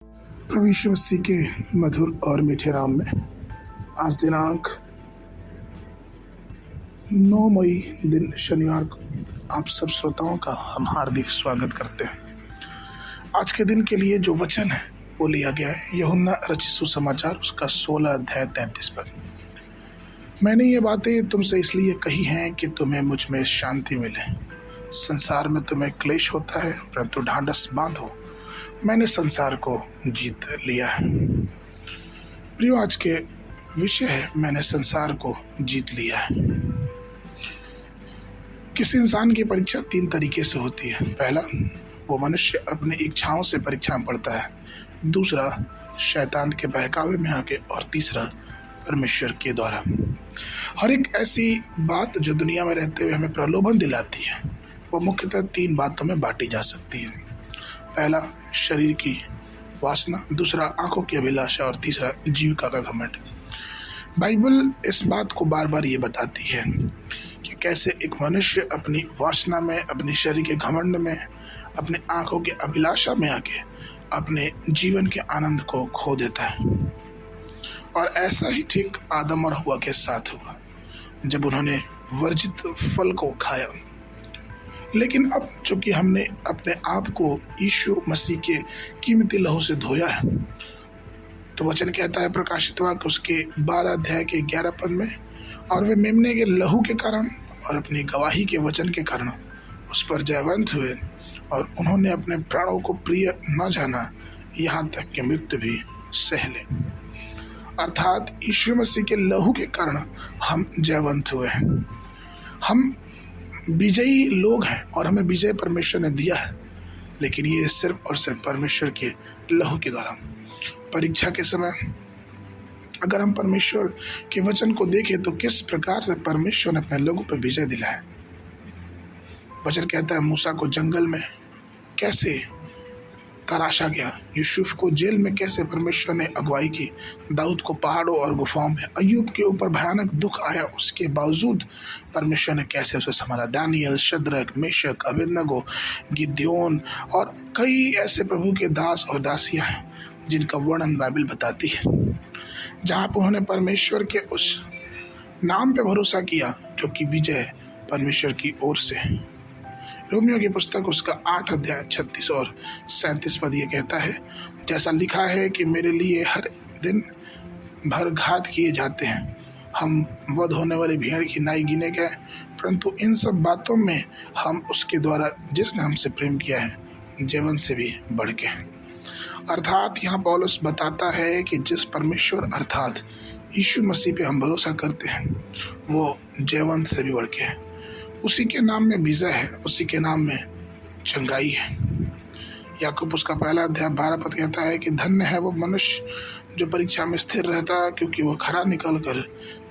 प्रभु यीशु मसीह के मधुर और मीठे नाम में आज दिनांक 9 मई दिन शनिवार को आप सब श्रोताओं का हम हार्दिक स्वागत करते हैं। आज के दिन के लिए जो वचन है वो लिया गया है यूहन्ना रचित सुसमाचार उसका 16 अध्याय 33 पद। मैंने ये बातें तुमसे इसलिए कही हैं कि तुम्हें मुझ में शांति मिले। संसार में तुम्हें क्लेश होता है, परंतु ढांढस बांधो, मैंने संसार को जीत लिया है। प्रियो, आज के विषय है मैंने संसार को जीत लिया है। किसी इंसान की परीक्षा 3 तरीके से होती है। पहला, वो मनुष्य अपनी इच्छाओं से परीक्षा में पड़ता है। दूसरा, शैतान के बहकावे में आके, और तीसरा, परमेश्वर के द्वारा। हर एक ऐसी बात जो दुनिया में रहते हुए हमें प्रलोभन दिलाती है वो मुख्यतः 3 बातों में बांटी जा सकती है। पहला, शरीर की वासना, दूसरा आंखों की अभिलाषा, और तीसरा जीविका का घमंड। बाइबल इस बात को बार बार ये बताती है कि कैसे एक मनुष्य अपनी वासना में, अपने शरीर के घमंड में, अपने आंखों की अभिलाषा में आके अपने जीवन के आनंद को खो देता है। और ऐसा ही ठीक आदम और हव्वा के साथ हुआ जब उन्होंने वर्जित फल को खाया। लेकिन अब चूंकि हमने अपने आप को यीशु मसीह के कीमती लहू से धोया है, तो वचन कहता है प्रकाशित वाक्य उसके 12 अध्याय के 11 पद में, और वे मेमने के लहू के कारण और अपनी गवाही के वचन के कारण उस पर जयवंत हुए, और उन्होंने अपने प्राणों को प्रिय न जाना, यहाँ तक कि मृत्यु भी सह ले। अर्थात यीशु मसीह के लहू के कारण हम जयवंत हुए हैं। हम विजयी लोग हैं और हमें विजय परमेश्वर ने दिया है, लेकिन ये सिर्फ और सिर्फ परमेश्वर के लहू के द्वारा। परीक्षा के समय अगर हम परमेश्वर के वचन को देखें तो किस प्रकार से परमेश्वर ने अपने लोगों पर विजय दिलाया। वचन कहता है मूसा को जंगल में कैसे तराशा गया, यूसुफ को जेल में कैसे परमेश्वर ने अगुवाई की, दाऊद को पहाड़ों और गुफाओं में, अय्यूब के ऊपर भयानक दुख आया, उसके बावजूद परमेश्वर ने कैसे उसे संभाला। Daniel, Shadrach, Meshach, Abednego, Gideon और कई ऐसे प्रभु के दास और दासियां हैं जिनका वर्णन बाइबल बताती है, जहाँ पर उन्होंने परमेश्वर के उस नाम पे भरोसा किया क्योंकि विजय परमेश्वर की ओर से। रोमियो की पुस्तक उसका 8 अध्याय 36 और 37 पद ये कहता है, जैसा लिखा है कि मेरे लिए हर दिन भर घात किए जाते हैं, हम वध होने वाली भेड़ की नाई गिने गए, परंतु इन सब बातों में हम उसके द्वारा जिसने हमसे प्रेम किया है जीवन से भी बढ़ के। अर्थात यहाँ पौलुस बताता है कि जिस परमेश्वर अर्थात यीशु मसीह पे हम भरोसा करते हैं वो जयवंत से भी बढ़ के है। उसी के नाम में विजय है, उसी के नाम में चंगाई है। याकूब उसका 1 अध्याय 12 पद कहता है कि धन्य है वो मनुष्य जो परीक्षा में स्थिर रहता है, क्योंकि वो खरा निकल कर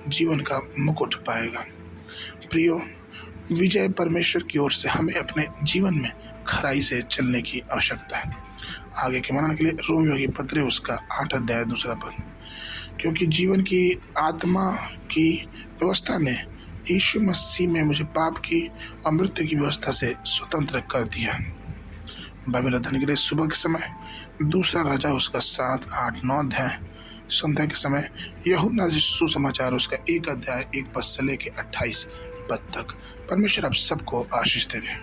जीवन का मुकुट पाएगा। प्रियो, विजय परमेश्वर की ओर से हमें अपने जीवन में खराई से चलने की आवश्यकता है। आगे के मनन के लिए रोमियो की पत्री उसका 8 अध्याय 2 पद, क्योंकि जीवन की आत्मा की व्यवस्था ने यीशु मसीह में मुझे पाप की और मृत्यु की व्यवस्था से स्वतंत्र कर दिया। बाइबल अध्ययन के लिए सुबह के समय 2 राजा उसका 7, 8, 9 अध्याय, संध्या के समय यूहन्ना सुसमाचार उसका 1 अध्याय 1 पद से लेकर 28 पद तक। परमेश्वर आप सबको आशीष देवे।